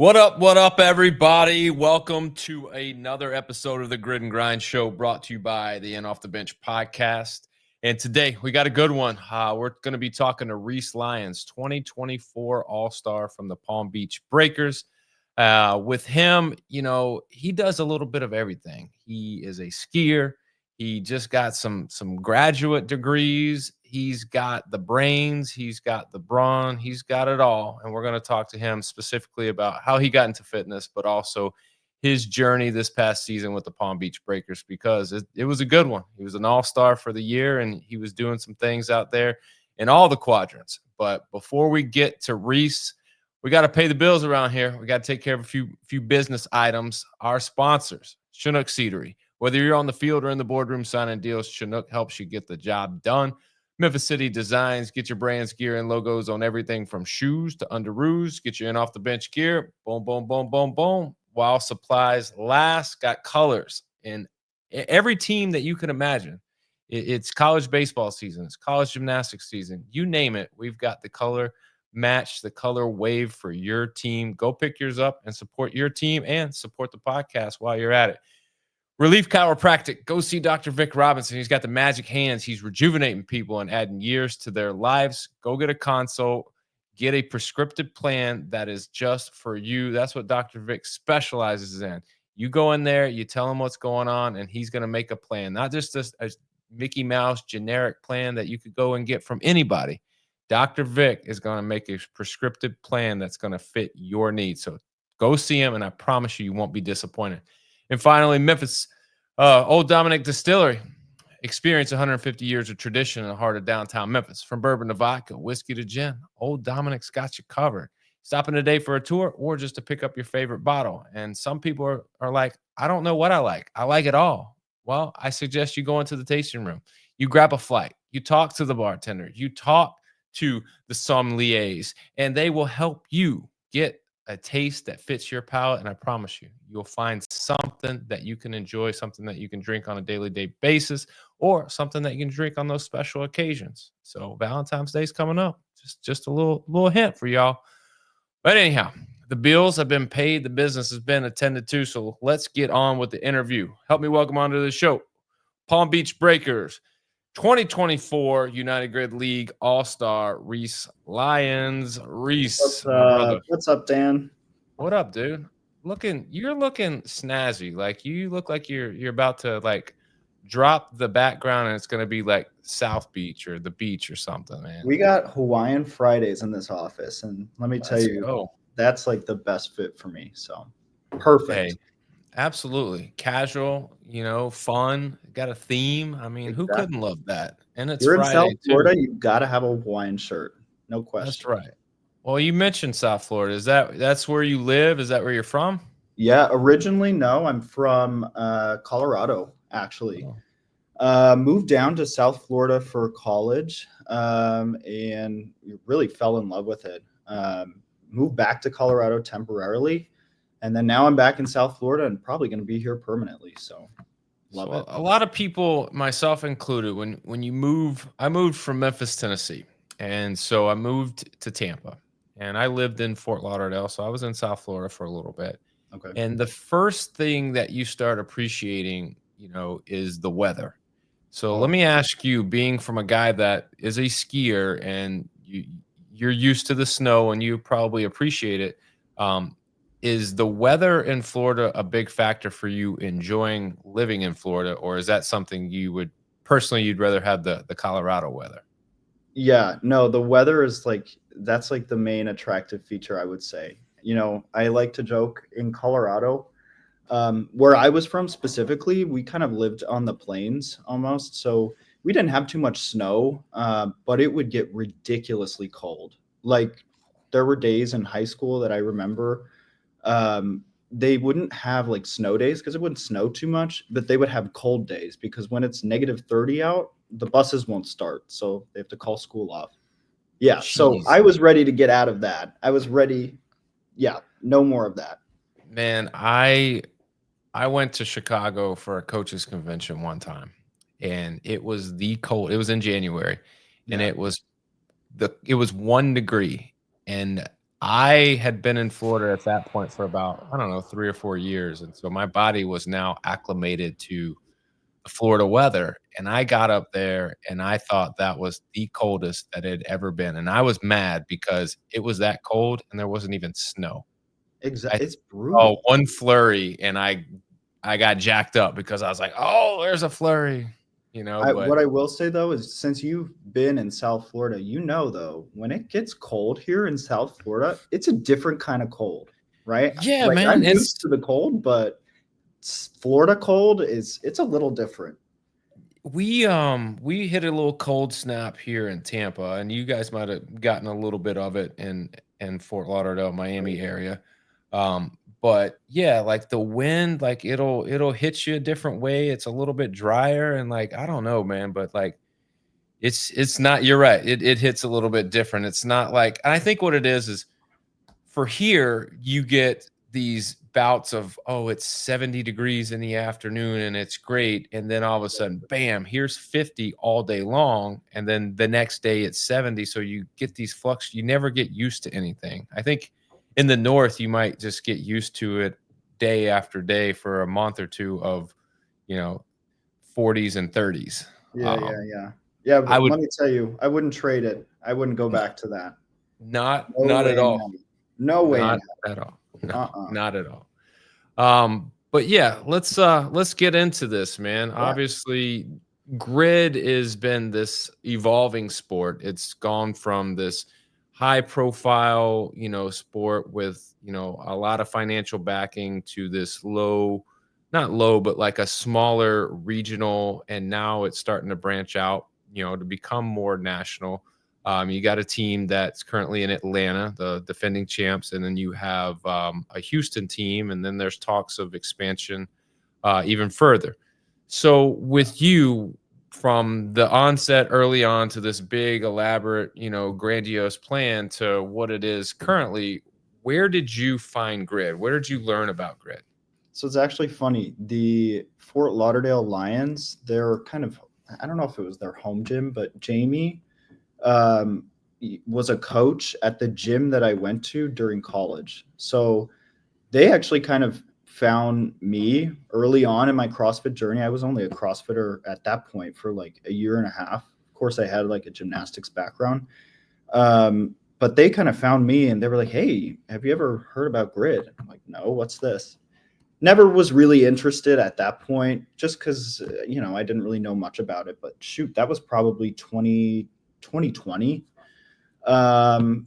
What up, everybody? Welcome to another episode of the Grid and Grind Show brought to you by the In Off the Bench podcast. And today we got a good one. We're going to be talking to Reece Lyons, 2024 All-Star from the Palm Beach Breakers. With him, he does a little bit of everything. He is a skier. He just got some graduate degrees. He's got the brains. He's got the brawn. He's got it all. And we're going to talk to him specifically about how he got into fitness, but also his journey this past season with the Palm Beach Breakers, because it was a good one. He was an all-star for the year, and he was doing some things out there in all the quadrants. But before we get to Reece, we got to pay the bills around here. We got to take care of a few business items. Our sponsors, Chinook Seedery. Whether you're on the field or in the boardroom signing deals, Chinook helps you get the job done. Memphis City Designs, get your brands, gear, and logos on everything from shoes to underoos. Get your in off the bench gear. Boom, boom, boom, boom, boom. While supplies last, got colors in every team that you can imagine. It's college baseball season. It's college gymnastics season. You name it. We've got the color match, the color wave for your team. Go pick yours up and support your team and support the podcast while you're at it. Relief Chiropractic. Go see Dr. Vic Robinson. He's got the magic hands. He's rejuvenating people and adding years to their lives. Go get a consult. Get a prescriptive plan that is just for you. That's what Dr. Vic specializes in. You go in there, you tell him what's going on, and he's going to make a plan. Not just a Mickey Mouse generic plan that you could go and get from anybody. Dr. Vic is going to make a prescriptive plan that's going to fit your needs. So go see him, and I promise you won't be disappointed. And finally, Memphis, Old Dominic Distillery. Experience 150 years of tradition in the heart of downtown Memphis. From bourbon to vodka, whiskey to gin, Old Dominic's got you covered. Stop in today for a tour or just to pick up your favorite bottle. And some people are like, I don't know what I like. I like it all. Well, I suggest you go into the tasting room. You grab a flight. You talk to the bartender. You talk to the sommeliers, and they will help you get a taste that fits your palate. And I promise you'll find something that you can enjoy, something that you can drink on a daily basis, or something that you can drink on those special occasions. So Valentine's Day's coming up. Just a little hint for y'all. But anyhow, the bills have been paid. The business has been attended to. So let's get on with the interview. Help me welcome onto the show, Palm Beach Breakers 2024 United Grid League All-Star Reece Lyons. Reece, what's up, Dan? What up, dude? You're looking snazzy. Like you look like you're about to like drop the background and it's gonna be like South Beach or the beach or something, man. We got Hawaiian Fridays in this office, and let me tell you, that's like the best fit for me. So perfect. Hey, absolutely. Casual, fun, got a theme. I mean, Who couldn't love that? And it's You're Friday, in South Florida, too. You gotta have a Hawaiian shirt. No question. That's right. Well, you mentioned South Florida. That's where you live? Is that where you're from? Yeah, originally, no. I'm from Colorado, actually. Moved down to South Florida for college, and really fell in love with it. Moved back to Colorado temporarily, and then now I'm back in South Florida and probably going to be here permanently. So love it. A lot of people, myself included, when you move, I moved from Memphis, Tennessee, and so I moved to Tampa, and I lived in Fort Lauderdale, so I was in South Florida for a little bit. Okay. And the first thing that you start appreciating, is the weather. So let me ask you, being from a guy that is a skier and you're used to the snow and you probably appreciate it, is the weather in Florida a big factor for you enjoying living in Florida, or is that something you'd rather have the Colorado weather? Yeah, no, the weather is that's like the main attractive feature, I would say. I like to joke in Colorado, where I was from specifically, we kind of lived on the plains almost. So we didn't have too much snow, but it would get ridiculously cold. Like there were days in high school that I remember, they wouldn't have like snow days because it wouldn't snow too much, but they would have cold days because when it's -30 out, the buses won't start. So they have to call school off. Yeah. Jeez. So I was ready to get out of that. I was ready. Yeah. No more of that. Man, I went to Chicago for a coaches convention one time, and it was cold. It was in January, and it was 1 degree, and I had been in Florida at that point for about, I don't know, 3 or 4 years, and so my body was now acclimated to the Florida weather, and I got up there, and I thought that was the coldest that it had ever been, and I was mad because it was that cold and there wasn't even snow. I It's saw brutal. one flurry, and I got jacked up because I was like, "Oh, there's a flurry," but What I will say though is since you've been in South Florida, though, when it gets cold here in South Florida, it's a different kind of cold, right? yeah, Like man, I'm used to the cold, but Florida cold it's a little different. we hit a little cold snap here in Tampa, and you guys might have gotten a little bit of it in Fort Lauderdale, Miami area. But yeah, like the wind, like it'll hit you a different way. It's a little bit drier, and like I don't know, man, but like it's not. You're right. It hits a little bit different. It's not like I think what it is for here, you get these bouts of, oh, it's 70 degrees in the afternoon and it's great. And then all of a sudden, bam, here's 50 all day long. And then the next day it's 70. So you get these flux. You never get used to anything. I think in the north, you might just get used to it day after day for a month or two of, you know, 40s and 30s. Yeah, Um, yeah, yeah. Yeah, I but would let me tell you, I wouldn't trade it. I wouldn't go back to that. No not at way in all. hell. No way in Not hell. at all. No, Uh-uh. not at all. But yeah, let's get into this, man. Yeah. Obviously, grid has been this evolving sport. It's gone from this high profile, sport with, a lot of financial backing to this low, not low, but like a smaller regional, and now it's starting to branch out, to become more national. You got a team that's currently in Atlanta, the defending champs, and then you have a Houston team, and then there's talks of expansion even further. So, with you, from the onset early on to this big, elaborate, grandiose plan to what it is currently, where did you find grid? Where did you learn about grid? So it's actually funny. The Fort Lauderdale Lions, they're kind of, I don't know if it was their home gym, but Jamie was a coach at the gym that I went to during college. So they actually kind of found me early on in my CrossFit journey. I was only a CrossFitter at that point for like a year and a half. Of course, I had like a gymnastics background. But they kind of found me and they were like, "Hey, have you ever heard about grid?" I'm like, "No, what's this?" Never was really interested at that point just because, I didn't really know much about it. But shoot, that was probably 2020. Um,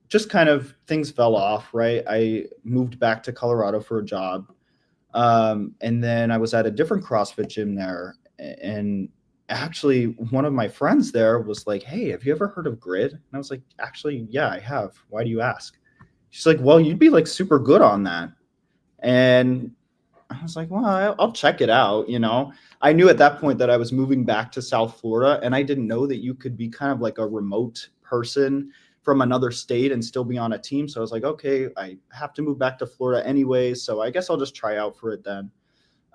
just kind of things fell off, right? I moved back to Colorado for a job. And then I was at a different CrossFit gym there. And actually, one of my friends there was like, "Hey, have you ever heard of grid?" And I was like, "Actually, yeah, I have. Why do you ask?" She's like, "Well, you'd be like super good on that." And I was like, "Well, I'll check it out." I knew at that point that I was moving back to South Florida, and I didn't know that you could be kind of like a remote person from another state and still be on a team. So I was like, okay, I have to move back to Florida anyway, so I guess I'll just try out for it then.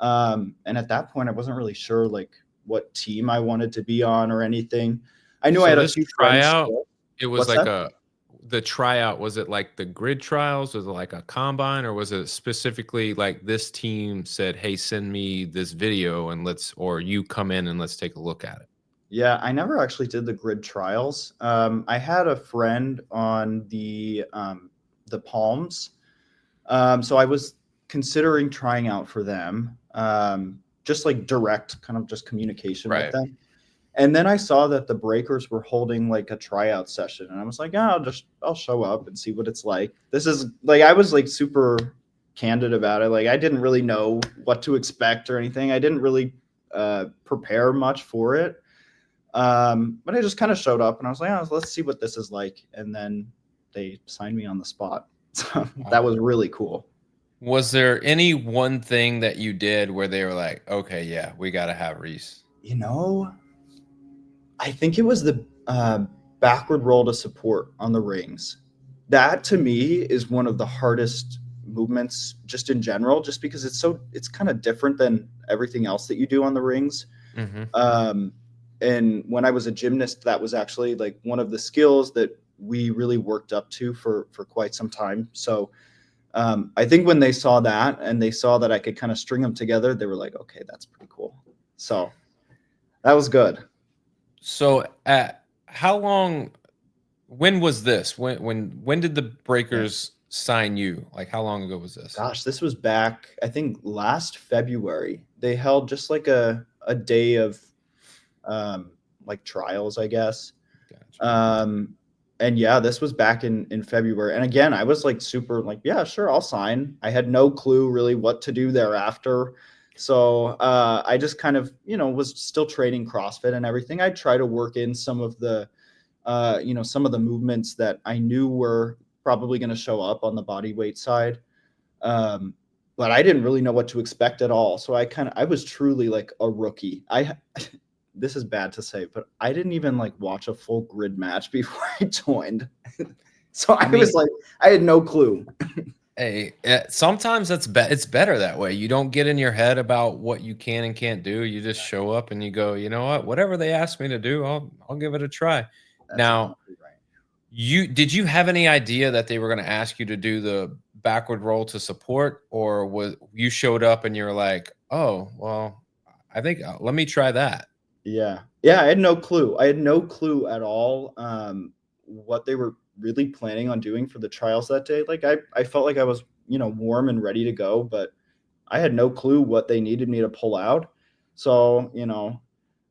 And at that point, I wasn't really sure like what team I wanted to be on or anything. I knew I So had a this few friends. tryout, it was What's like that? the tryout, was it like the grid trials? Was it like a combine, or was it specifically like this team said, "Hey, send me this video and or you come in and let's take a look at it"? Yeah, I never actually did the grid trials. I had a friend on the Palms. So I was considering trying out for them, just like direct kind of just communication with Right. them. And then I saw that the Breakers were holding like a tryout session, and I was like, "Yeah, I'll show up and see what it's like." This is like I was like super candid about it. Like I didn't really know what to expect or anything. I didn't really prepare much for it. But I just kind of showed up and I was like, "Oh, let's see what this is like." And then they signed me on the spot. So that was really cool. Was there any one thing that you did where they were like, "Okay, yeah, we got to have Reece"? You know, I think it was the backward roll to support on the rings. That to me is one of the hardest movements just in general, just because it's kind of different than everything else that you do on the rings. Hmm. Um, and when I was a gymnast, that was actually like one of the skills that we really worked up to for quite some time. So I think when they saw that and they saw that I could kind of string them together, they were like, okay, that's pretty cool. So that was good. So, how long? When was this? When did the Yeah. Breakers sign you? Like, how long ago was this? Gosh, this was back, I think last February. They held just like a day of um, like trials, I guess. Gotcha. Um, and yeah, this was back in February. And again, I was like super like, yeah, sure, I'll sign. I had no clue really what to do thereafter. So I just kind of, was still training CrossFit and everything. I try to work in some of the, some of the movements that I knew were probably going to show up on the body weight side. Um, but I didn't really know what to expect at all. So I was truly like a rookie. This is bad to say, but I didn't even like watch a full grid match before I joined. So I I mean, was like, I had no clue. hey, sometimes it's better that way. You don't get in your head about what you can and can't do. You just show up and you go, you know what? Whatever they ask me to do, I'll give it a try. That's Now, exactly right. did you have any idea that they were going to ask you to do the backward roll to support, or was you showed up and you're like, oh, well, I think let me try that. Yeah. Yeah. I had no clue. I had no clue at all what they were really planning on doing for the trials that day. Like I felt like I was, warm and ready to go, but I had no clue what they needed me to pull out. So,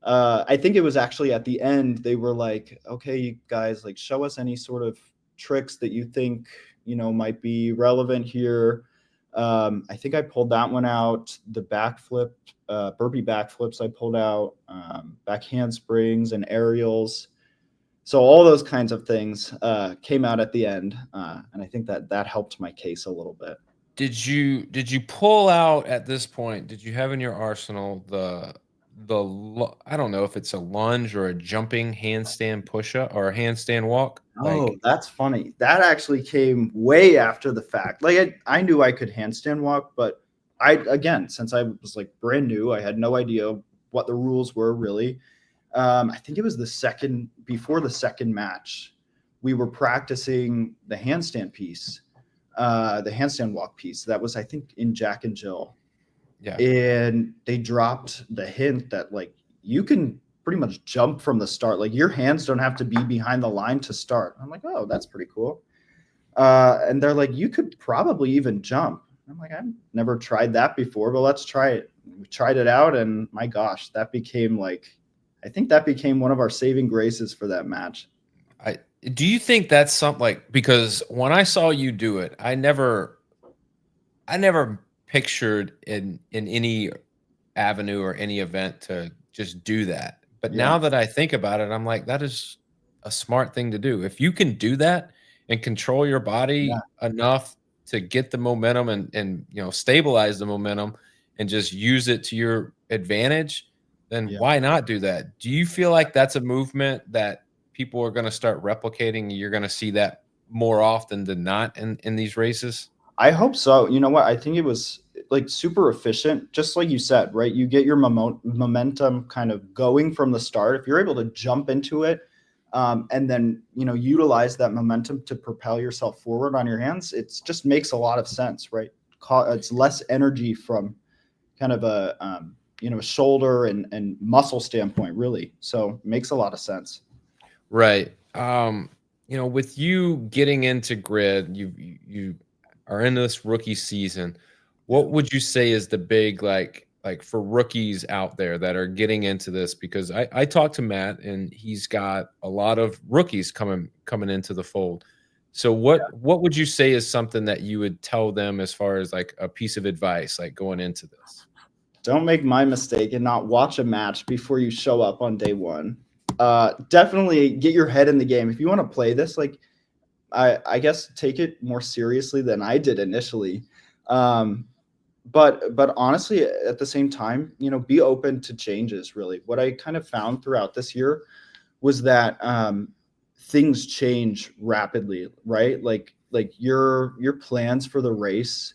I think it was actually at the end, they were like, okay, you guys, like, show us any sort of tricks that you think, might be relevant here. I think I pulled that one out. The backflip, burpee backflips, I pulled out, back handsprings and aerials. So all those kinds of things came out at the end, and I think that helped my case a little bit. Did you pull out at this point? Did you have in your arsenal I don't know if it's a lunge or a jumping handstand push up or a handstand walk? Oh, Like, that's funny. That actually came way after the fact. Like I knew I could handstand walk, but again, since I was like brand new, I had no idea what the rules were really. I think it was before the second match, we were practicing the handstand piece, the handstand walk piece. That was, I think, in Jack and Jill, yeah. and they dropped the hint that like you can pretty much jump from the start. Like your hands don't have to be behind the line to start. I'm like, oh, that's pretty cool. And they're like, you could probably even jump. I'm like, I've never tried that before, but let's try it. We tried it out, and my gosh, I think that became one of our saving graces for that match. I Do you think that's something like, because when I saw you do it, I never pictured in any avenue or any event to just do that. But Yeah, now that I think about it, I'm like, that is a smart thing to do. If you can do that and control your yeah, body enough to get the momentum and stabilize the momentum and just use it to your advantage, then yeah. why not do that? Do you feel like that's a movement that people are going to start replicating? You're going to see that more often than not in these races? I hope so. You know what? I think it was like super efficient, just like you said, right? You get your momentum kind of going from the start. If you're able to jump into it, and then utilize that momentum to propel yourself forward on your hands, it just makes a lot of sense, right? It's less energy from kind of a shoulder and muscle standpoint, really. So it makes a lot of sense. Right. With you getting into grid, you are in this rookie season. Yeah. What would you say is the big like for rookies out there that are getting into this? Because I talked to Matt and he's got a lot of rookies coming into the fold. So what would you say is something that you would tell them as far as like a piece of advice like going into this? Don't make my mistake and not watch a match before you show up on day one. Definitely get your head in the game. If you want to play this, like I guess take it more seriously than I did initially. Um, but honestly, at the same time, be open to changes. Really, what I kind of found throughout this year was that things change rapidly, right? Like your plans for the race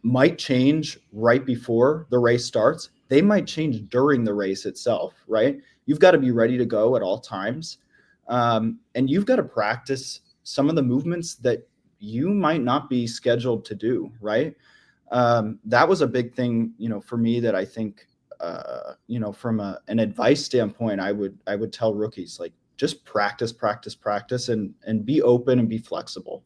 might change right before the race starts. They might change during the race itself, right? You've got to be ready to go at all times. And you've got to practice some of the movements that you might not be scheduled to do, right? That was a big thing, for me that I think, from an advice standpoint, I would tell rookies, like, just practice, practice, practice, and be open and be flexible.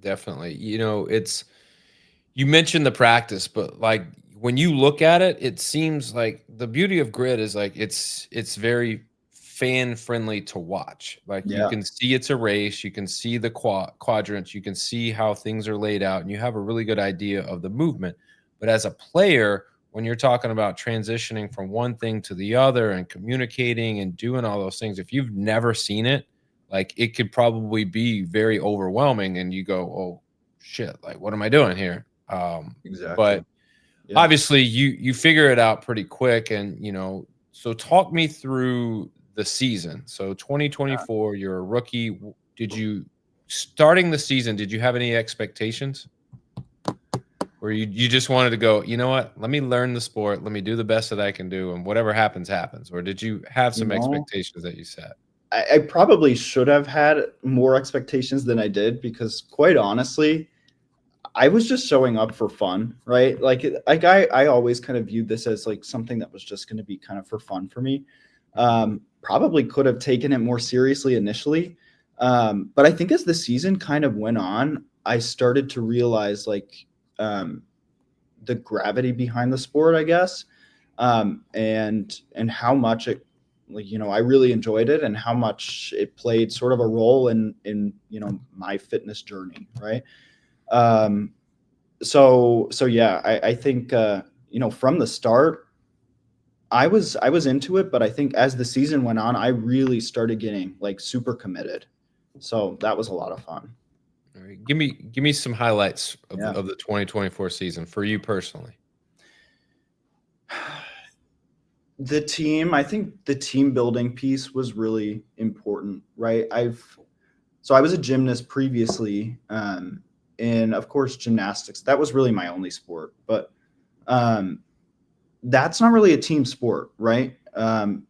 Definitely. You mentioned the practice, but like when you look at it, it seems like the beauty of grid is like it's very fan friendly to watch. Like you Yeah, can see it's a race, you can see the quadrants, you can see how things are laid out, and you have a really good idea of the movement. But as a player, when you're talking about transitioning from one thing to the other and communicating and doing all those things, if you've never seen it, like it could probably be very overwhelming, and you go, "Oh shit, like what am I doing here?" exactly. But Yeah. obviously you figure it out pretty quick, and so talk me through the season. So 2024, you're a rookie. Did you starting the season, did you have any expectations? Or you just wanted to go, you know what? Let me learn the sport. Let me do the best that I can do, and whatever happens, happens. Or did you have You some know, expectations that you set? I probably should have had more expectations than I did, because quite honestly, I was just showing up for fun, right? Like I always kind of viewed this as like something that was just going to be kind of for fun for me. Probably could have taken it more seriously initially, but I think as the season kind of went on, I started to realize, like, um, the gravity behind the sport, I guess, and how much it, like, I really enjoyed it, and how much it played sort of a role in my fitness journey, right? Um, so yeah, I think, from the start, I was into it, but I think as the season went on, I really started getting like super committed. So that was a lot of fun. All right. Give me some highlights of Yeah. the 2024 season for you personally. I think the team building piece was really important, right? So I was a gymnast previously, and of course gymnastics. That was really my only sport, but um, that's not really a team sport, right?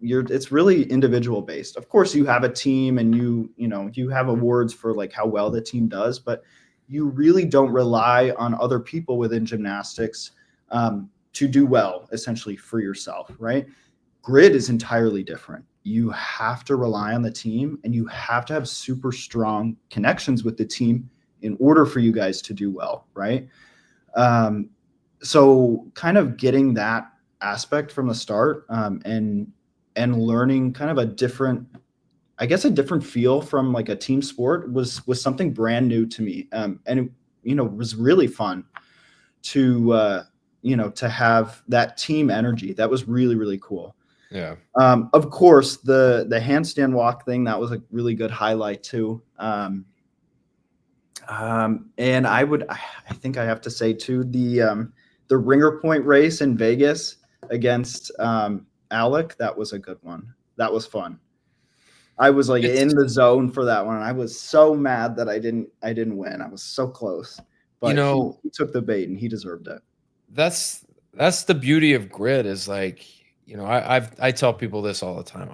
It's really individual based. Of course, you have a team, and you have awards for like how well the team does, but you really don't rely on other people within gymnastics, to do well, essentially, for yourself, right? Grid is entirely different. You have to rely on the team, and you have to have super strong connections with the team in order for you guys to do well, right? Um, so kind of getting that aspect from the start, and learning kind of a different, I guess, a different feel from like a team sport was something brand new to me, and it, was really fun to, to have that team energy. That was really, really cool. Yeah. Of course, the handstand walk thing, that was a really good highlight too. And I think I have to say too, the ringer point race in Vegas against, Alec. That was a good one. That was fun. I was like It's in the zone for that one. I was so mad that I didn't win. I was so close, you but he, know, he took the bait and he deserved it. that's the beauty of grid is like, I tell people this all the time.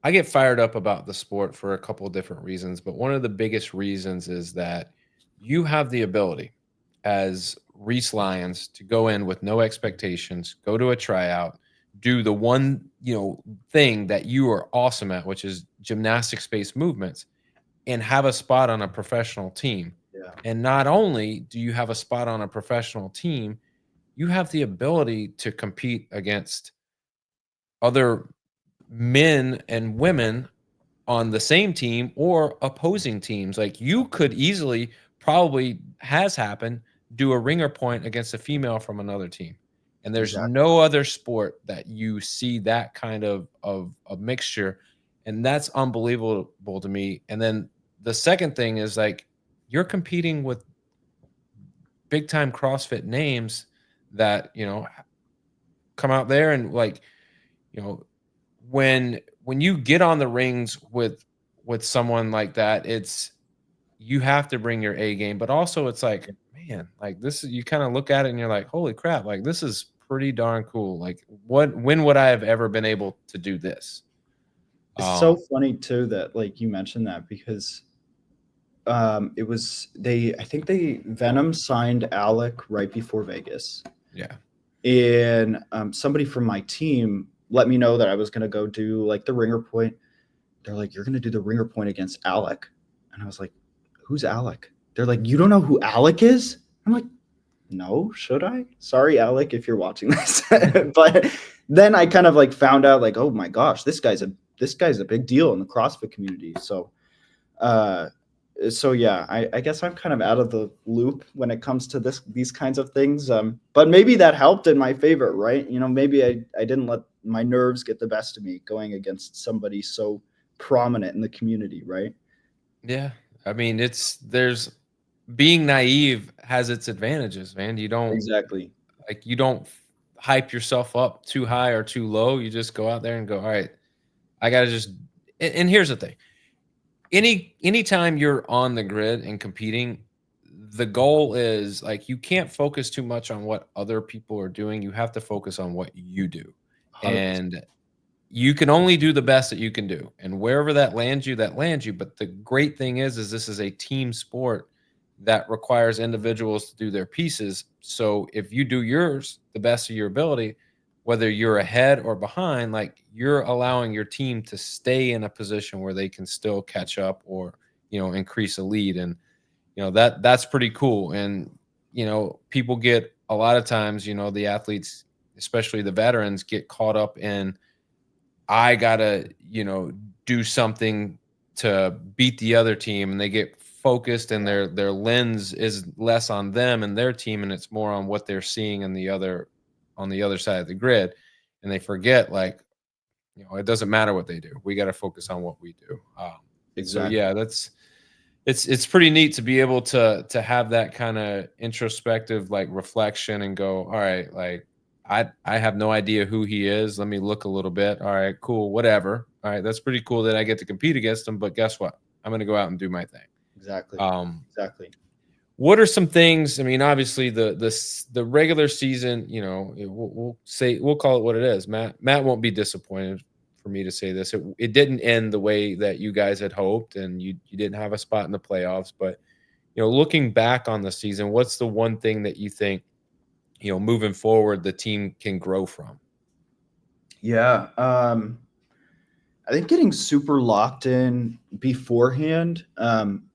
I get fired up about the sport for a couple of different reasons, but one of the biggest reasons is that you have the ability as Reece Lyons to go in with no expectations, go to a tryout, do the one, thing that you are awesome at, which is gymnastics based movements, and have a spot on a professional team. Yeah, And not only do you have a spot on a professional team, you have the ability to compete against other men and women on the same team or opposing teams. Like you could easily, probably has happened, do a ringer point against a female from another team. And there's exactly. no other sport that you see that kind of a mixture. And that's unbelievable to me. And then the second thing is like you're competing with big time CrossFit names that, come out there and like, you know, when you get on the rings with someone like that, it's you have to bring your A game, but also it's like, man, like this is you kind of look at it and you're like, holy crap, like this is pretty darn cool. Like when would I have ever been able to do this? It's so funny too that like you mentioned that because it was I think they Venom signed Alec right before Vegas. Yeah. And somebody from my team let me know that I was going to go do like the ringer point. They're like, you're going to do the ringer point against Alec. And I was like, who's Alec? They're like, you don't know who Alec is? I'm like, no, should I? Sorry, Alec, if you're watching this. But then I kind of like found out like, oh my gosh, this guy's a big deal in the CrossFit community. Uh, so yeah, I guess I'm kind of out of the loop when it comes to these kinds of things. But maybe that helped in my favor, right? Maybe I didn't let my nerves get the best of me going against somebody so prominent in the community, right? Yeah. I mean, there's being naive has its advantages, man. Exactly. You don't hype yourself up too high or too low. You just go out there and go, all right, I got to just, and here's the thing. Anytime you're on the grid and competing, the goal is like you can't focus too much on what other people are doing. You have to focus on what you do. 100%. And you can only do the best that you can do. And wherever that lands you, that lands you. But the great thing is this is a team sport that requires individuals to do their pieces. So if you do yours the best of your ability, whether you're ahead or behind, like you're allowing your team to stay in a position where they can still catch up or, increase a lead. And, that's pretty cool. And, people get a lot of times, the athletes, especially the veterans, get caught up in, I gotta, do something to beat the other team, and they get focused, and their lens is less on them and their team, and it's more on what they're seeing in on the other side of the grid, and they forget like, it doesn't matter what they do. We got to focus on what we do. So Exactly. yeah, it's pretty neat to be able to have that kind of introspective like reflection and go, all right, like I have no idea who he is. Let me look a little bit. All right, cool, whatever. All right, that's pretty cool that I get to compete against him. But guess what? I'm going to go out and do my thing. Exactly. Um, Exactly. what are some things? I mean, obviously the regular season, we'll call it what it is. Matt won't be disappointed for me to say this. It didn't end the way that you guys had hoped, and you didn't have a spot in the playoffs. But looking back on the season, what's the one thing that you think moving forward the team can grow from? Yeah. I think getting super locked in beforehand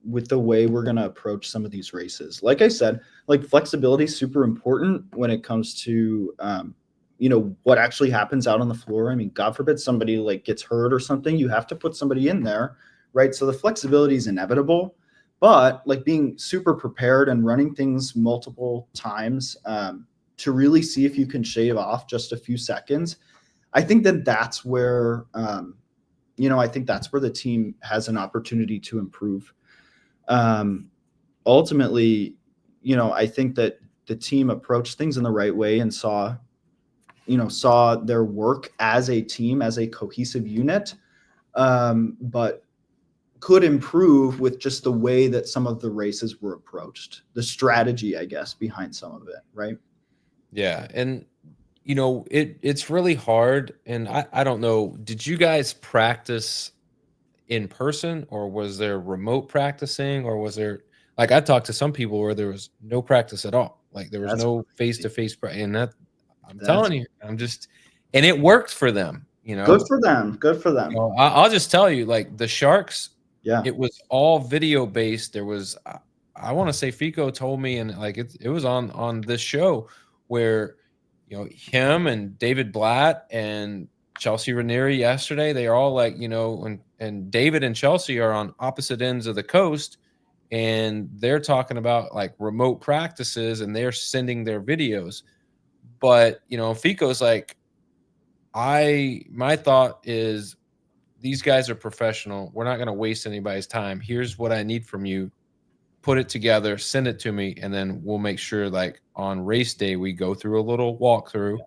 with the way we're going to approach some of these races. Like I said, like flexibility is super important when it comes to, what actually happens out on the floor. I mean, God forbid somebody like gets hurt or something, you have to put somebody in there, right? So the flexibility is inevitable, but like being super prepared and running things multiple times to really see if you can shave off just a few seconds. I think that's where, I think that's where the team has an opportunity to improve. Ultimately, I think that the team approached things in the right way and saw their work as a team, as a cohesive unit, but could improve with just the way that some of the races were approached, the strategy, I guess, behind some of it, right? Yeah, and it's really hard. And I don't know. Did you guys practice in person, or was there remote practicing, or was there like I talked to some people where there was no practice at all, like there was That's no face crazy. to face, and that I'm That's telling you, and it worked for them. good for them. Good for them. I'll just tell you, like the Sharks, Yeah. it was all video based. There was, I want to say, Fico told me, and like it was on this show where him and David Blatt and Chelsea Ranieri yesterday, they are all like, and David and Chelsea are on opposite ends of the coast, and they're talking about like remote practices, and they're sending their videos. But Fico's like, my thought is these guys are professional. We're not going to waste anybody's time. Here's what I need from you. Put it together, send it to me, and then we'll make sure like on race day we go through a little walkthrough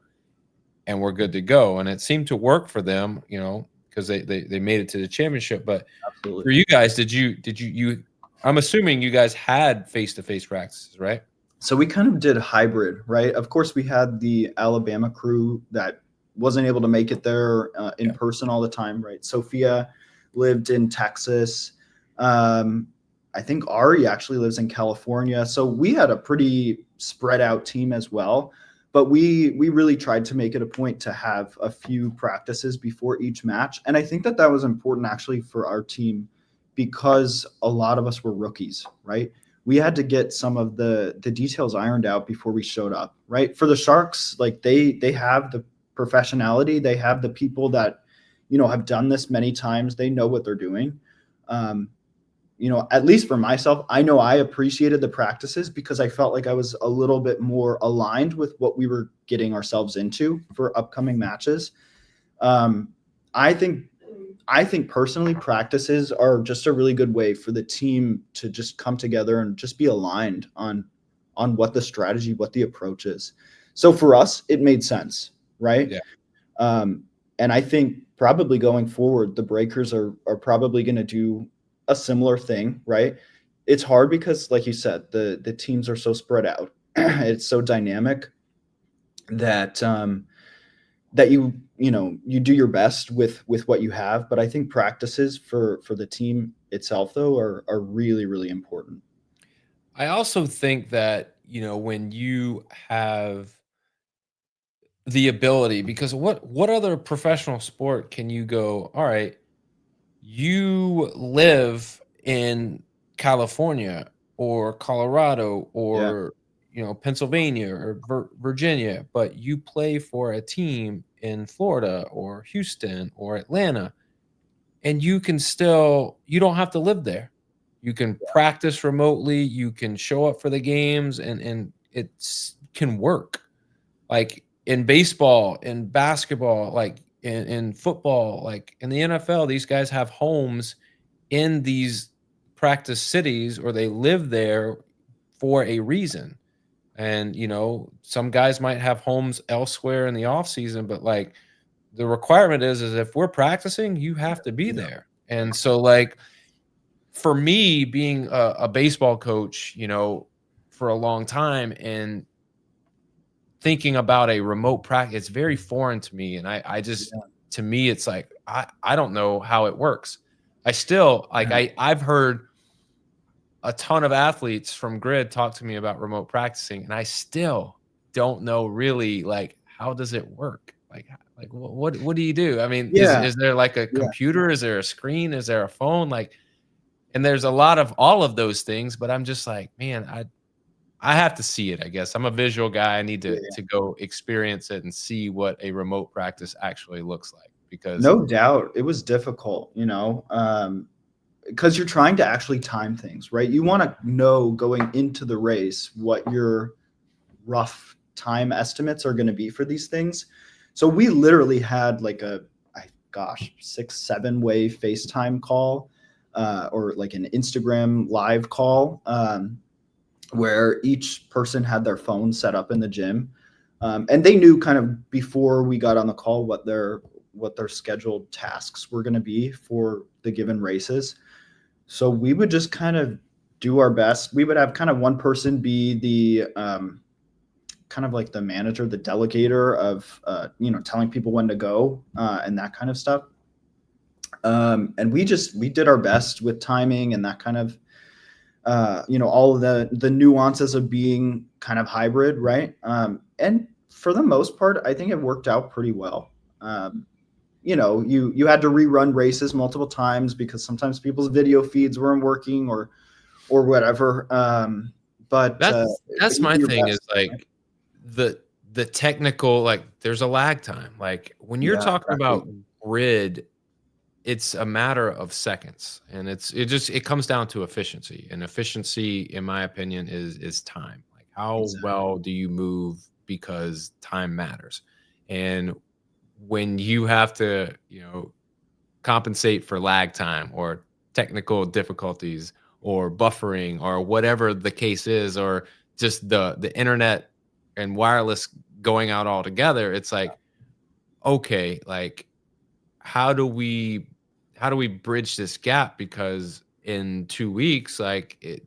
and we're good to go. And it seemed to work for them, because they made it to the championship. But Absolutely. for you guys, did you I'm assuming you guys had face-to-face practices, right? So we kind of did hybrid, right? Of course, we had the Alabama crew that wasn't able to make it there in person all the time, right? Sophia lived in Texas. I think Ari actually lives in California. So we had a pretty spread out team as well. But we really tried to make it a point to have a few practices before each match. And I think that that was important actually for our team because a lot of us were rookies, right? We had to get some of the details ironed out before we showed up, right? For the Sharks, like they have the professionality, they have the people that, you know, have done this many times. They know what they're doing. Um, you know, at least for myself, I know I appreciated the practices because I felt like I was a little bit more aligned with what we were getting ourselves into for upcoming matches. Um, I think I think personally practices are just a really good way for the team to just come together and just be aligned on what the strategy, what the approach is. So for us, it made sense, right? Yeah. And I think probably going forward, the Breakers are probably going to do a similar thing, right? It's hard because, like you said, the teams are so spread out. It's so dynamic that that you know you do your best with what you have. But I think practices for the team itself though are really really important. I also think that, when you have the ability, because what other professional sport can you go, all right, you live in California or Colorado Yeah, or Pennsylvania or Virginia, but you play for a team in Florida or Houston or Atlanta, and you don't have to live there. You can practice remotely, you can show up for the games, and it's can work. Like in baseball, in basketball, like in football, like in the NFL, these guys have homes in these practice cities, or they live there for a reason. And some guys might have homes elsewhere in the off season, but like the requirement is if we're practicing, you have to be yeah, there. And so, like, for me being a baseball coach, for a long time, and thinking about a remote practice, it's very foreign to me. And I just, yeah, to me, it's like, I don't know how it works. I still like, yeah, I've heard a ton of athletes from Grid talk to me about remote practicing, and I still don't know really, like, how does it work? Like what do you do? I mean, yeah, is there like a yeah. computer? Is there a screen? Is there a phone? Like, and there's a lot of all of those things, but I'm just like, man, I have to see it, I guess. I'm a visual guy. I need to Yeah. go experience it and see what a remote practice actually looks like, because No doubt it was difficult, because you're trying to actually time things, right? You want to know going into the race what your rough time estimates are going to be for these things. So we literally had like gosh, 6 7 way FaceTime call, or like an Instagram live call, where each person had their phone set up in the gym, and they knew kind of before we got on the call what their scheduled tasks were going to be for the given races. So we would just kind of do our best. We would have kind of one person be the kind of like the manager, the delegator of telling people when to go, and that kind of stuff. And we did our best with timing and that kind of all of the nuances of being kind of hybrid, right? And for the most part, I think it worked out pretty well. Um, you had to rerun races multiple times because sometimes people's video feeds weren't working or whatever. But that's you my do your thing, is best, right? like the the technical, like, there's a lag time. Like, when you're Yeah, talking exactly. about grid, it's a matter of seconds, and it comes down to efficiency, and efficiency, in my opinion, is time. Like, how Exactly. well do you move, because time matters. And when you have to, compensate for lag time or technical difficulties or buffering or whatever the case is, or just the internet and wireless going out altogether, it's like, okay, like, how do we bridge this gap? Because in 2 weeks, like,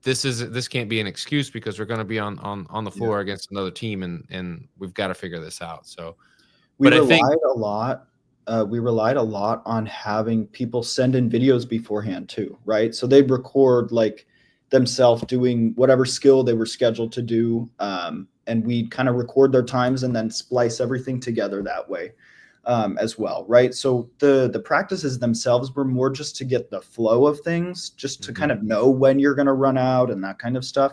this can't be an excuse, because we're going to be on the Yeah. floor against another team, and we've got to figure this out. So We But I think relied a lot. We relied a lot on having people send in videos beforehand too, right? So they'd record like themselves doing whatever skill they were scheduled to do, and we'd kind of record their times and then splice everything together that way, as well, right? So the practices themselves were more just to get the flow of things, just to kind of know when you're going to run out and that kind of stuff,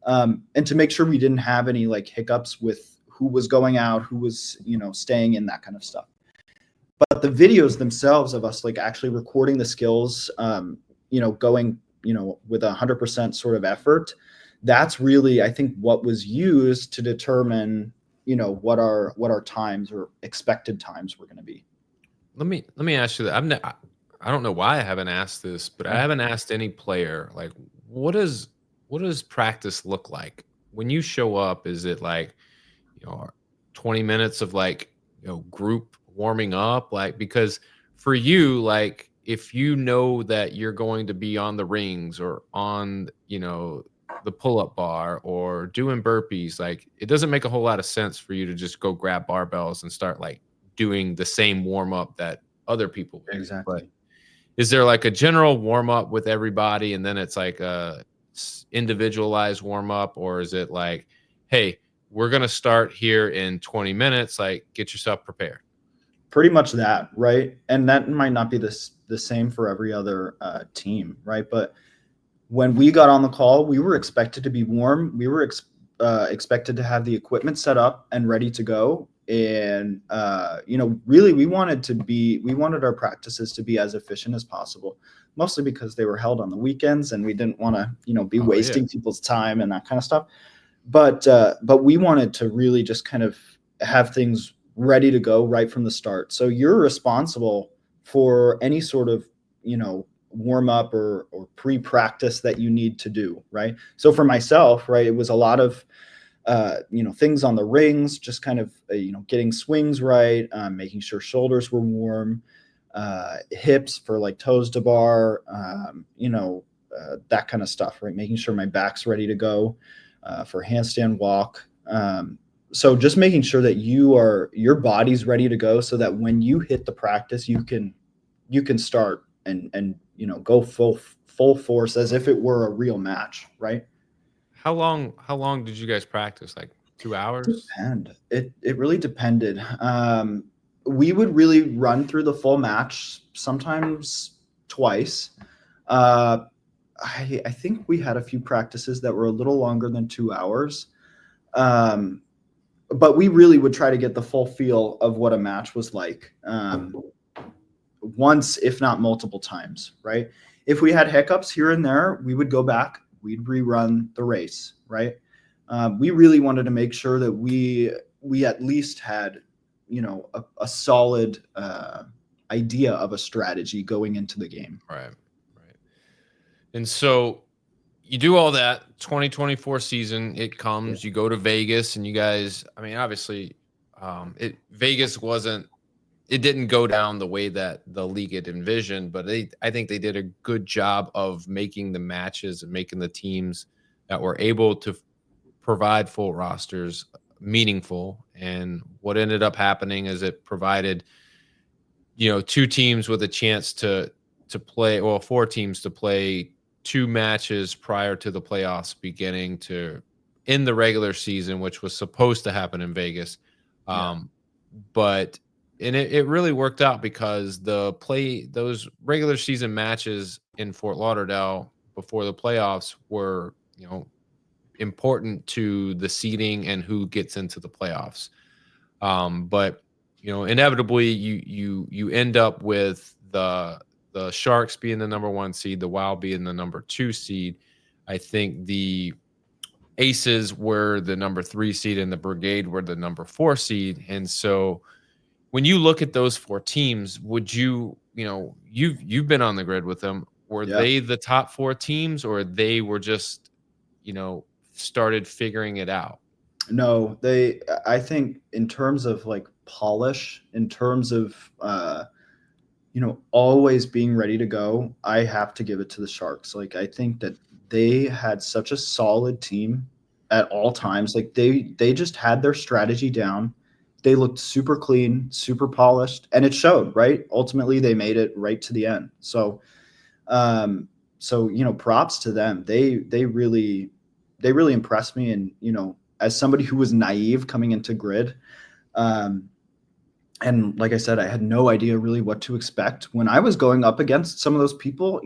and to make sure we didn't have any like hiccups with who was going out, who was staying in, that kind of stuff. But the videos themselves of us like actually recording the skills, going with 100% sort of effort, that's really, I think, what was used to determine what our times or expected times were going to be. let me ask you that. I don't know why I haven't asked this, but I Yeah. haven't asked any player like what does practice look like when you show up? Is it like 20 minutes of like group warming up, like because for you, like if you know that you're going to be on the rings or on the pull-up bar or doing burpees, like it doesn't make a whole lot of sense for you to just go grab barbells and start like doing the same warm-up that other people would do. But Exactly. is there like a general warm-up with everybody and then it's like a individualized warm-up, or is it like, hey, we're going to start here in 20 minutes, like get yourself prepared? Pretty much that, right? And that might not be the same for every other team, right? But when we got on the call, we were expected to be warm. We were expected to have the equipment set up and ready to go. And really, we wanted our practices to be as efficient as possible, mostly because they were held on the weekends, and we didn't want to, be Oh yeah. wasting people's time and that kind of stuff. But we wanted to really just kind of have things ready to go right from the start. So you're responsible for any sort of warm up or pre-practice that you need to do, right? So for myself, right, it was a lot of things on the rings, just kind of getting swings right, making sure shoulders were warm, hips for like toes to bar, that kind of stuff, right? Making sure my back's ready to go for handstand walk. So just making sure that your body's ready to go, so that when you hit the practice, you can start and go full force as if it were a real match, right? How long did you guys practice? Like 2 hours? It really depended. We would really run through the full match, sometimes twice. Uh, I think we had a few practices that were a little longer than 2 hours. Um, but we really would try to get the full feel of what a match was like, once, if not multiple times, right? If we had hiccups here and there, we would go back, we'd rerun the race, right? We really wanted to make sure that we at least had, a solid idea of a strategy going into the game. Right. Right. And so you do all that 2024 season, it Yeah. comes, you go to Vegas and you guys, I mean, obviously, Vegas wasn't, it didn't go down the way that the league had envisioned, but I think they did a good job of making the matches and making the teams that were able to provide full rosters meaningful. And what ended up happening is it provided, two teams with a chance to play, well, four teams to play two matches prior to the playoffs beginning to in the regular season, which was supposed to happen in Vegas. Yeah. Um, but and it really worked out because those regular season matches in Fort Lauderdale before the playoffs were, important to the seeding and who gets into the playoffs. But inevitably you end up with the Sharks being the number one seed, the Wild being the number two seed. I think the Aces were the number three seed and the Brigade were the number four seed. And so when you look at those four teams, would you've been on the grid with them. Were Yeah. they the top four teams, or they were just, started figuring it out? No, I think in terms of like polish, in terms of always being ready to go, I have to give it to the Sharks. Like I think that they had such a solid team at all times. Like they just had their strategy down. they looked super clean, super polished, and it showed, right? Ultimately, they made it right to the end. So, props to them. They really impressed me. And, as somebody who was naive coming into grid, and like I said, I had no idea really what to expect when I was going up against some of those people,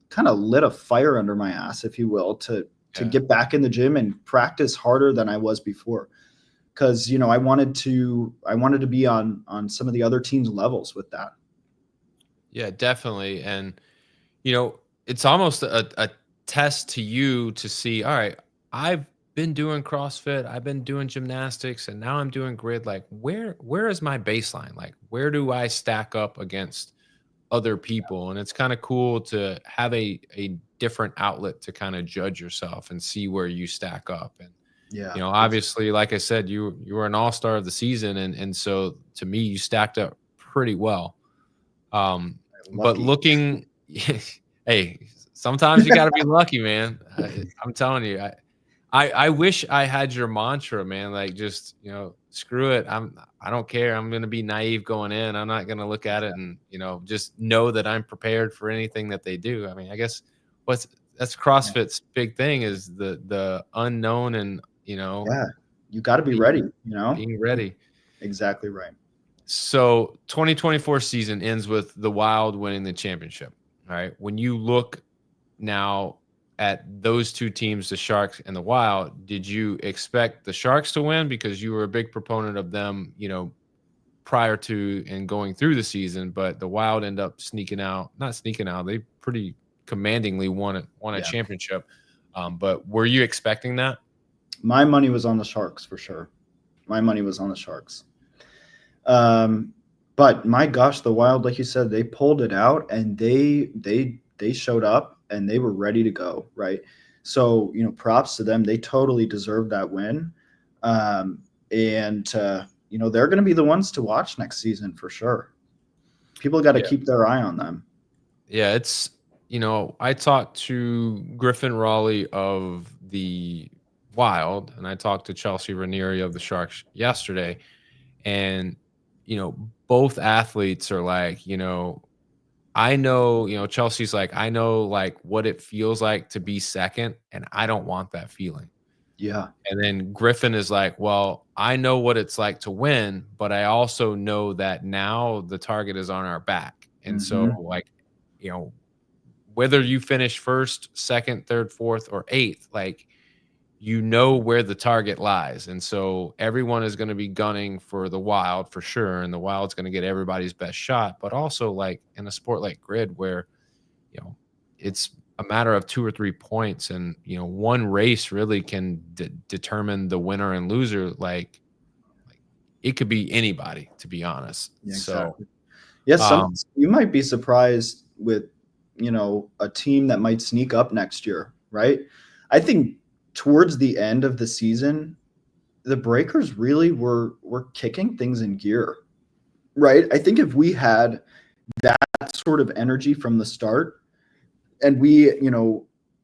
kind of lit a fire under my ass, if you will, to get back in the gym and practice harder than I was before. Cause I wanted to be on some of the other teams' levels with that. Yeah, definitely. And, it's almost a test to you to see, all right, I've been doing CrossFit, I've been doing gymnastics, and now I'm doing grid. Like, where is my baseline? Like, where do I stack up against other people? And it's kind of cool to have a different outlet to kind of judge yourself and see where you stack up. And, Yeah. obviously, like I said, you were an all-star of the season, and so to me, you stacked up pretty well. But Lucky. looking, hey, sometimes you got to be lucky, man. I'm telling you, I wish I had your mantra, man. Like, just screw it. I don't care. I'm gonna be naive going in. I'm not gonna look at it and just know that I'm prepared for anything that they do. I mean, I guess that's CrossFit's big thing is the unknown and Yeah. You got to be being, ready, being ready. Exactly right. So 2024 season ends with the Wild winning the championship. All right. When you look now at those two teams, the Sharks and the Wild, did you expect the Sharks to win because you were a big proponent of them, prior to and going through the season, but the Wild end up not sneaking out. They pretty commandingly won a Yeah. championship. But were you expecting that? My money was on the Sharks for sure. My money was on the Sharks. But my gosh, the Wild, like you said, they pulled it out and they showed up and they were ready to go, right? So, props to them. They totally deserved that win. They're going to be the ones to watch next season for sure. People got to keep their eye on them. Yeah, it's I talked to Griffin Raleigh of the Wild, and I talked to Chelsea Ranieri of the Sharks yesterday, and both athletes are like, I know, Chelsea's like, I know like what it feels like to be second, and I don't want that feeling. Yeah. And then Griffin is like, well, I know what it's like to win, but I also know that now the target is on our back. And so, Mm-hmm. like, whether you finish first, second, third, fourth, or eighth, like, where the target lies. And so everyone is going to be gunning for the Wild for sure. And the Wild's going to get everybody's best shot. But also, like, in a sport like grid where, it's a matter of 2 or 3 points and, one race really can determine the winner and loser. Like it could be anybody, to be honest. Yeah, So, exactly. Yes, you might be surprised with, a team that might sneak up next year, right? I think towards the end of the season, the Breakers really were kicking things in gear, right? I think if we had that sort of energy from the start and we,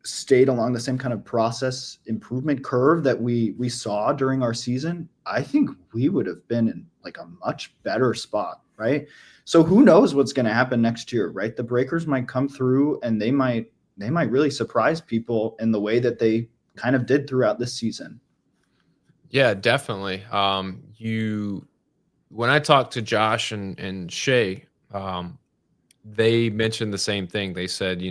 stayed along the same kind of process improvement curve that we saw during our season, I think we would have been in like a much better spot, right? So who knows what's going to happen next year, right? The Breakers might come through and they might really surprise people in the way that they kind of did throughout this season. yeah, definitely. When I talked to Josh and Shay, they mentioned the same thing. They said,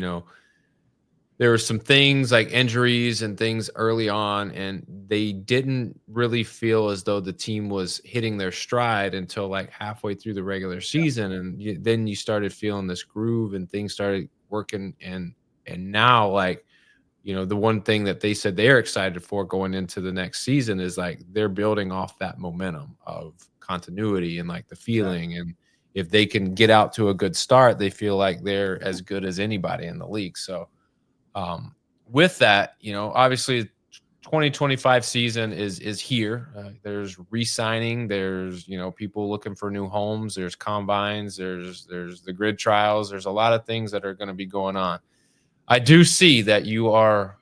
there were some things like injuries and things early on, and they didn't really feel as though the team was hitting their stride until like halfway through the regular season. And then you started feeling this groove and things started working. And now, like, the one thing that they said they're excited for going into the next season is like they're building off that momentum of continuity and like the feeling. And if they can get out to a good start, they feel like they're as good as anybody in the league. So, with that, obviously 2025 season is here. There's re-signing, there's, people looking for new homes, there's combines, there's the grid trials, there's a lot of things that are going to be going on. I do see that you are,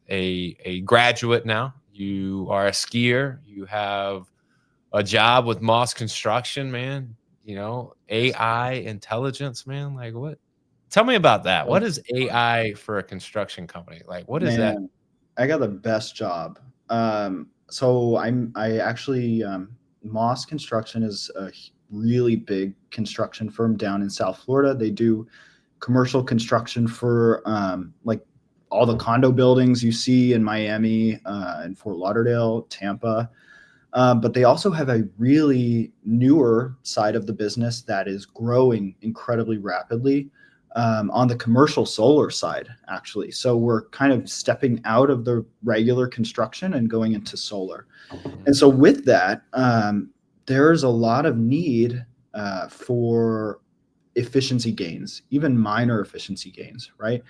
a graduate now. You are a skier. You have a job with Moss Construction, man. AI intelligence, man. Like what? Tell me about that. Oh, What is AI for a construction company? Like, what is that? man, I got the best job. So I actually Moss Construction is a really big construction firm down in South Florida. They do commercial construction for like all the condo buildings you see in Miami, in Fort Lauderdale, Tampa. But they also have a really newer side of the business that is growing incredibly rapidly, on the commercial solar side, actually. So we're kind of stepping out of the regular construction and going into solar. And Mhm. so with that, there's a lot of need for efficiency gains, even minor efficiency gains, right?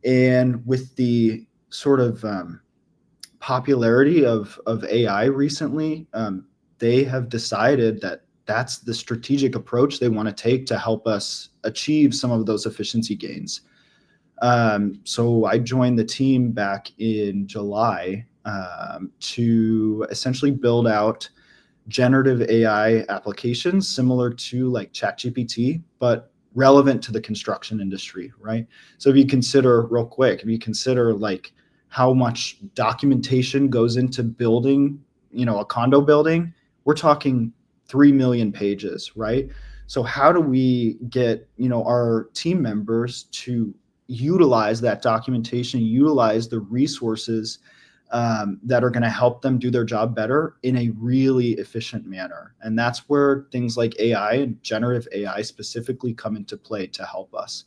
And with the sort of popularity of AI recently, they have decided that that's the strategic approach they want to take to help us achieve some of those efficiency gains. So I joined the team back in July, to essentially build out generative AI applications similar to like ChatGPT, but relevant to the construction industry, right? So if you consider real quick, if you consider like how much documentation goes into building, a condo building, we're talking 3 million pages, right? So how do we get, our team members to utilize that documentation, utilize the resources that are going to help them do their job better in a really efficient manner? And that's where things like AI and generative AI specifically come into play to help us.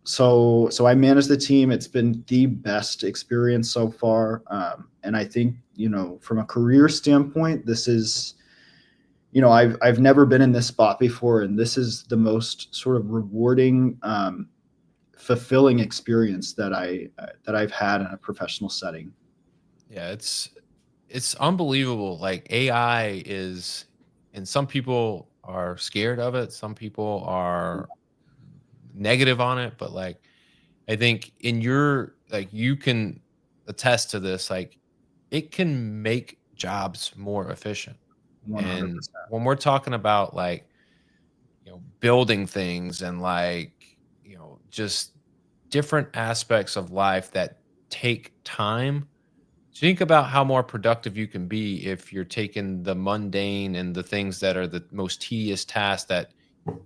So I manage the team. It's been the best experience so far. And I think, from a career standpoint, this is, I've never been in this spot before, and this is the most sort of rewarding, fulfilling experience that I've had in a professional setting. Yeah, it's unbelievable. Like AI is, and some people are scared of it. Some people are negative on it, but like I think in your like you can attest to this. Like it can make jobs more efficient. And 100%. when we're talking about like building things and like just different aspects of life that take time, think about how more productive you can be if you're taking the mundane and the things that are the most tedious tasks that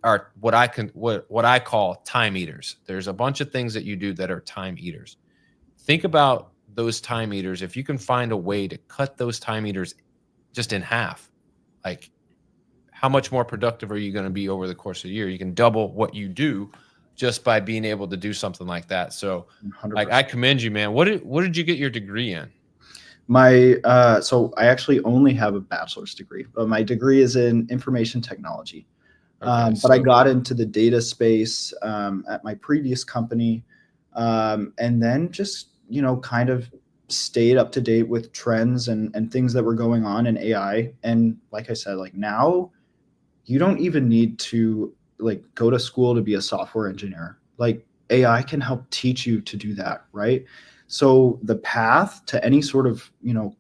are what I call time eaters. There's a bunch of things that you do that are time eaters. Think about those time eaters. If you can find a way to cut those time eaters just in half, like how much more productive are you going to be over the course of the year? You can double what you do just by being able to do something like that. So, like, I 100%. commend you, man. What did you get your degree in? So I actually only have a bachelor's degree, but my degree is in information technology. Okay, But I so got into the data space, at my previous company, and then just, kind of stayed up to date with trends and things that were going on in AI. And like I said, like now you don't even need to like go to school to be a software engineer. Like AI can help teach you to do that, right? So the path to any sort of,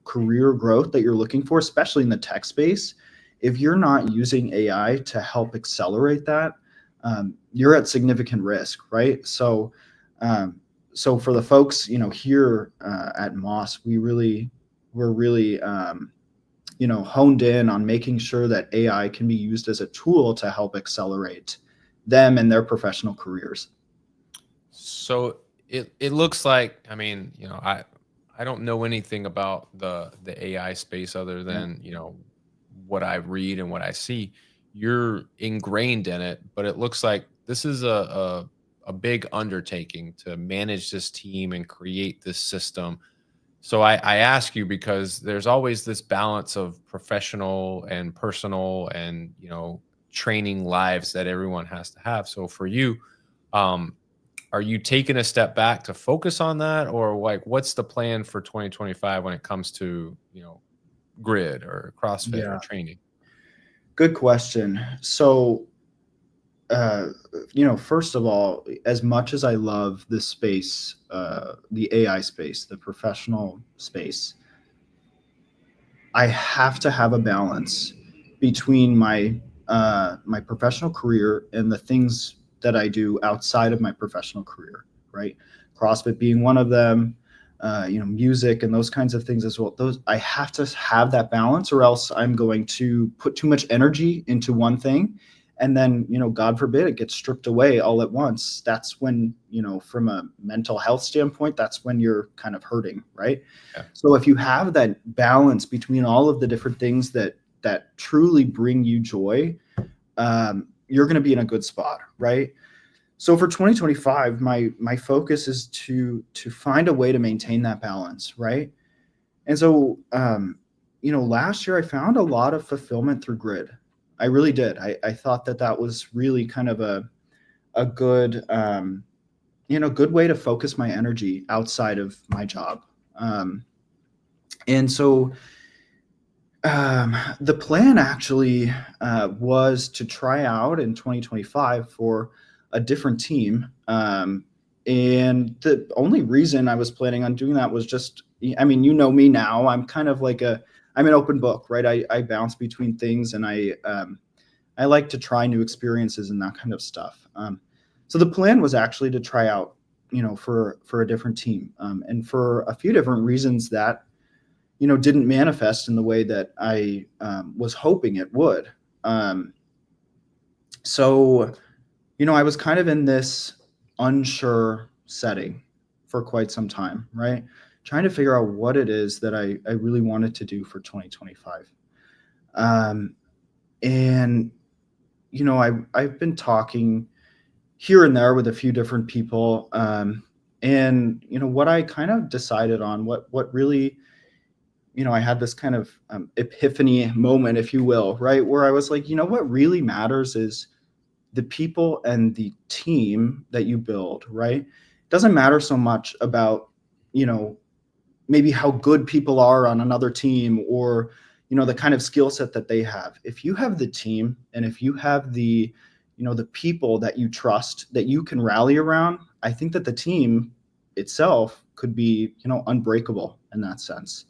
career growth that you're looking for, especially in the tech space, if you're not using AI to help accelerate that, you're at significant risk, right? So for the folks, here at Moss, we're really honed in on making sure that AI can be used as a tool to help accelerate them and their professional careers. so it looks like, I mean, I don't know anything about the AI space other Yeah. than, what I read and what I see. You're ingrained in it, but it looks like this is a big undertaking to manage this team and create this system. So I ask you because there's always this balance of professional and personal and training lives that everyone has to have. So for you, um, are you taking a step back to focus on that, or like what's the plan for 2025 when it comes to grid or CrossFit or Yeah. training? Good question. So, uh, first of all, as much as I love this space, the AI space, the professional space, I have to have a balance between my professional career and the things that I do outside of my professional career, right? CrossFit being one of them, music and those kinds of things as well. Those I have to have that balance, or else I'm going to put too much energy into one thing, and then God forbid it gets stripped away all at once. That's when from a mental health standpoint, that's when you're kind of hurting, right? Yeah. So if you have that balance between all of the different things that truly bring you joy, you're going to be in a good spot, right? So for 2025, my focus is to find a way to maintain that balance, right? And so, last year I found a lot of fulfillment through grid. I really did. I thought that was really kind of a good good way to focus my energy outside of my job. And so the plan actually was to try out in 2025 for a different team. And the only reason I was planning on doing that was just, I mean, me now. I'm kind of like I'm an open book, right? I bounce between things, and I like to try new experiences and that kind of stuff. So the plan was actually to try out, for a different team, and for a few different reasons that didn't manifest in the way that I was hoping it would. Um, so, I was kind of in this unsure setting for quite some time, right? Trying to figure out what it is that I really wanted to do for 2025. And, I've been talking here and there with a few different people. And, what I kind of decided on, what really I had this kind of epiphany moment, if you will, right? Where I was like, what really matters is the people and the team that you build, right? It doesn't matter so much about, maybe how good people are on another team, or, the kind of skill set that they have. If you have the team, and if you have the people that you trust, that you can rally around, I think that the team itself could be, unbreakable in that sense.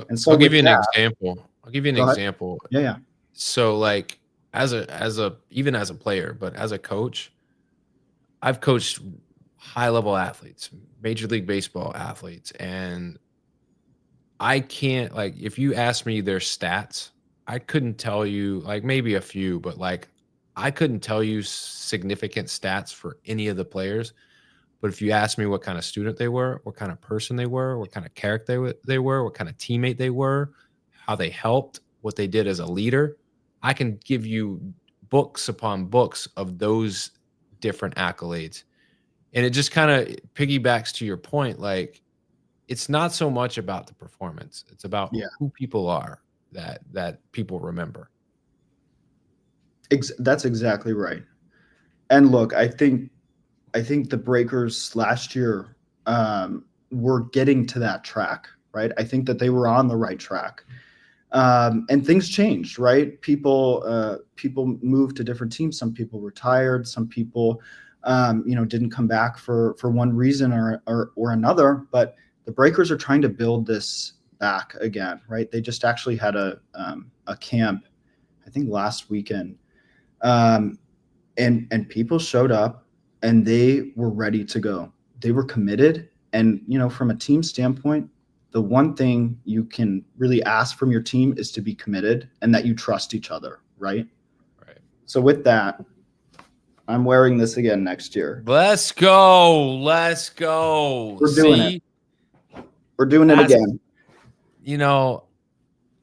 And so I'll give with you an that, example. I'll give you an go ahead. example. Yeah, yeah. So like as a even as a player, but as a coach, I've coached high level athletes, Major League Baseball athletes, and I can't like if you ask me their stats, I couldn't tell you like maybe a few, but like I couldn't tell you significant stats for any of the players. But if you ask me what kind of student they were, what kind of person they were, what kind of character they were, what kind of teammate they were, how they helped, what they did as a leader, I can give you books upon books of those different accolades. And it just kind of piggybacks to your point. Like, it's not so much about the performance, it's about Yeah. who people are that people remember. That's exactly right. And look, I think the Breakers last year were getting to that track, right? I think that they were on the right track. And things changed, right? People moved to different teams. Some people retired. Some people, didn't come back for one reason or another. But the Breakers are trying to build this back again, right? They just actually had a camp, I think last weekend, um, and people showed up and they were ready to go. They were committed, and from a team standpoint, the one thing you can really ask from your team is to be committed and that you trust each other, right? Right. So with that, I'm wearing this again next year. Let's go. Let's go. We're doing it. See, We're doing it that's again. you know,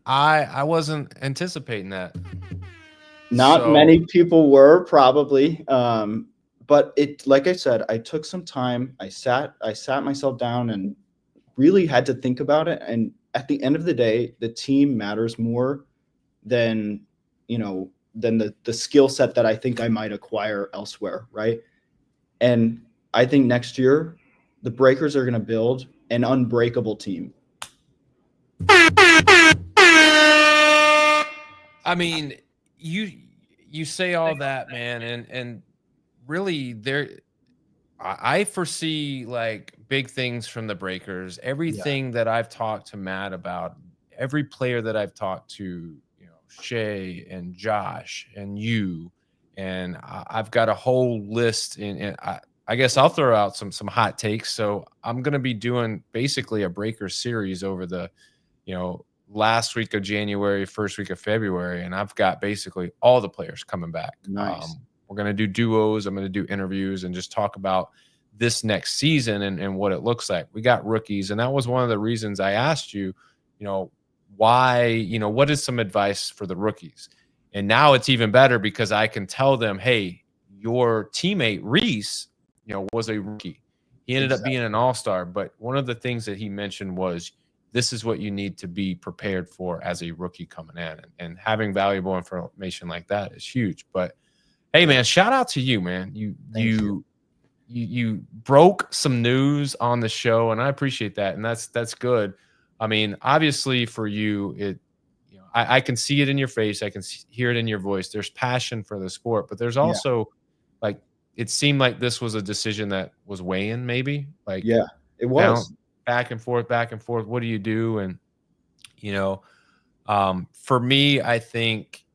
I wasn't anticipating that. Not So many people were probably, but it, like I said, I took some time. I sat myself down and really had to think about it. And at the end of the day, the team matters more than than the skill set that I think I might acquire elsewhere, right? And I think next year the Breakers are going to build an unbreakable team. I mean, you you say all that, man, and really there I foresee like big things from the Breakers. Yeah. Everything that I've talked to Matt about, every player that I've talked to, Shay and Josh and you, and I've got a whole list, and I guess I'll throw out some hot takes. So I'm going to be doing basically a Breakers series over the, last week of January, first week of February, and I've got basically all the players coming back. Nice. We're going to do duos. I'm going to do interviews and just talk about this next season and what it looks like. We got rookies, and that was one of the reasons I asked you, why, what is some advice for the rookies? And now it's even better because I can tell them, hey, your teammate Reece, was a rookie. He ended up being an all-star, but one of the things that he mentioned was this is what you need to be prepared for as a rookie coming in, and having valuable information like that is huge. But hey, man, shout out to you, man. You broke some news on the show, and I appreciate that, and that's good. I mean, obviously for you, I can see it in your face, I can hear it in your voice. There's passion for the sport, but there's also like it seemed like this was a decision that was weighing, maybe like it was back and forth, back and forth. What do you do? And for me, I think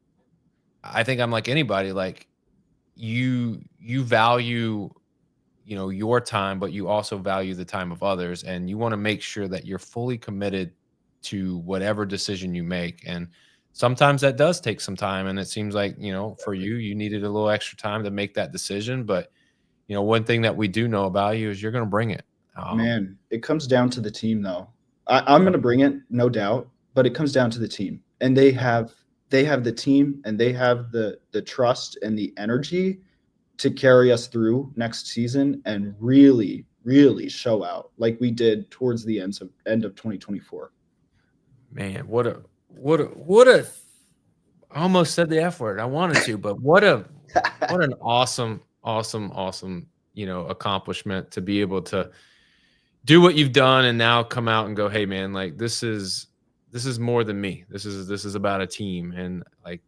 I'm like anybody. Like you value your time, but you also value the time of others, and you want to make sure that you're fully committed to whatever decision you make. And sometimes that does take some time, and it seems like for you needed a little extra time to make that decision. But one thing that we do know about you is you're going to bring it. Man, it comes down to the team, though. I'm going to bring it, no doubt, but it comes down to the team, and they have the team, and they have the trust and the energy to carry us through next season and really, really show out like we did towards the end of 2024. Man, what a I almost said the F word. I wanted to, but what an awesome accomplishment to be able to do what you've done and now come out and go, hey man, like this is more than me. This is about a team. And like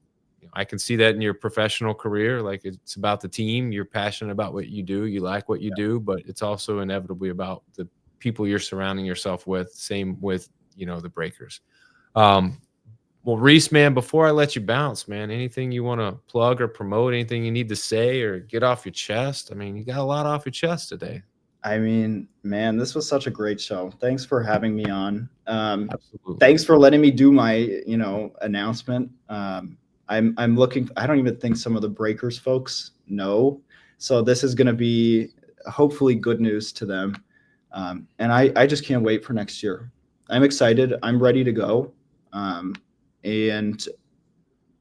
I can see that in your professional career. Like it's about the team. You're passionate about what you do. You like what you do, but it's also inevitably about the people you're surrounding yourself with. Same with, the Breakers. Well, Reece, man, before I let you bounce, man, anything you want to plug or promote, anything you need to say or get off your chest? I mean, you got a lot off your chest today. I mean, man, this was such a great show. Thanks for having me on. Absolutely. Thanks for letting me do my, announcement. I'm looking. I don't even think some of the Breakers folks know. So this is going to be hopefully good news to them. And I just can't wait for next year. I'm excited. I'm ready to go. And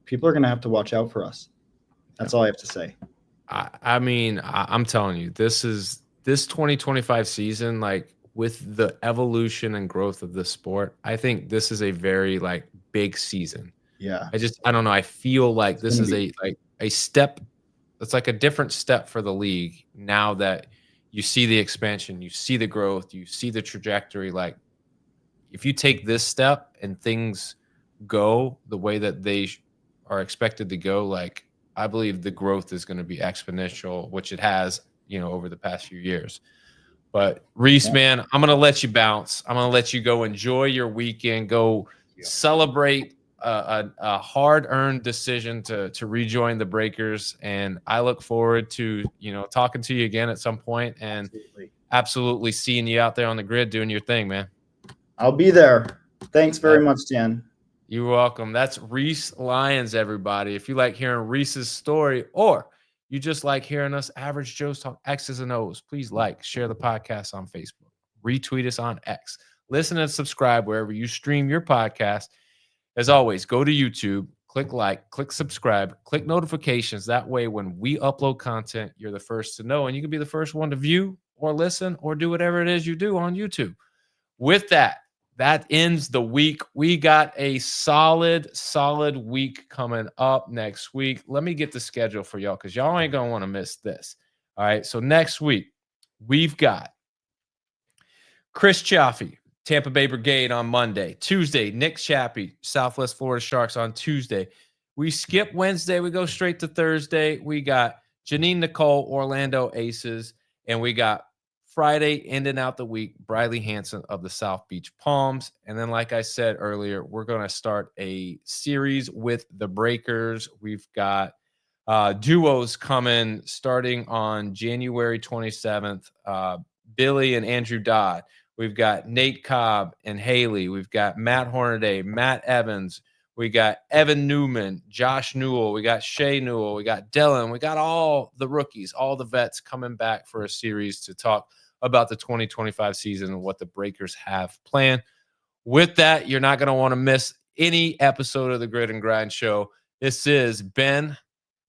people are going to have to watch out for us. That's all I have to say. I mean, I'm telling you, this 2025 season, like with the evolution and growth of the sport, I think this is a very like big season. Yeah. I don't know. I feel like this is a step. It's like a different step for the league now that you see the expansion, you see the growth, you see the trajectory. Like if you take this step and things go the way that they are expected to go, like I believe the growth is going to be exponential, which it has, over the past few years. But Reece, man, I'm going to let you bounce. I'm going to let you go enjoy your weekend, go celebrate a hard-earned decision to rejoin the Breakers, and I look forward to talking to you again at some point, and absolutely seeing you out there on the grid doing your thing, man. I'll be there. Thanks very much, Dan. You're welcome. That's Reece Lyons, everybody. If you like hearing Reece's story, or you just like hearing us average Joes talk X's and O's, please share the podcast on Facebook, retweet us on X, listen and subscribe wherever you stream your podcast. As always, go to YouTube, click subscribe, click notifications. That way, when we upload content, you're the first to know, and you can be the first one to view or listen or do whatever it is you do on YouTube. With that ends the week. We got a solid week coming up next week. Let me get the schedule for y'all because y'all ain't going to want to miss this. All right, so next week, we've got Chris Chaffee, Tampa Bay Brigade on Monday. Tuesday, Nick Chappie, Southwest Florida Sharks on Tuesday. We skip Wednesday. We go straight to Thursday. We got Janine Nicole, Orlando Aces. And we got Friday, ending out the week, Briley Hanson of the South Beach Palms. And then, like I said earlier, we're going to start a series with the Breakers. We've got duos coming starting on January 27th. Billy and Andrew Dodd. We've got Nate Cobb and Haley. We've got Matt Hornaday, Matt Evans. We got Evan Newman, Josh Newell. We got Shay Newell. We got Dylan. We got all the rookies, all the vets coming back for a series to talk about the 2025 season and what the Breakers have planned. With that, you're not going to want to miss any episode of the Grid and Grind Show. This is Ben,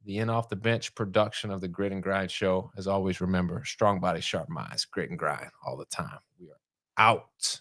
the In Off the Bench production of the Grid and Grind Show. As always, remember, strong body, sharp minds, grit and grind all the time. We are out.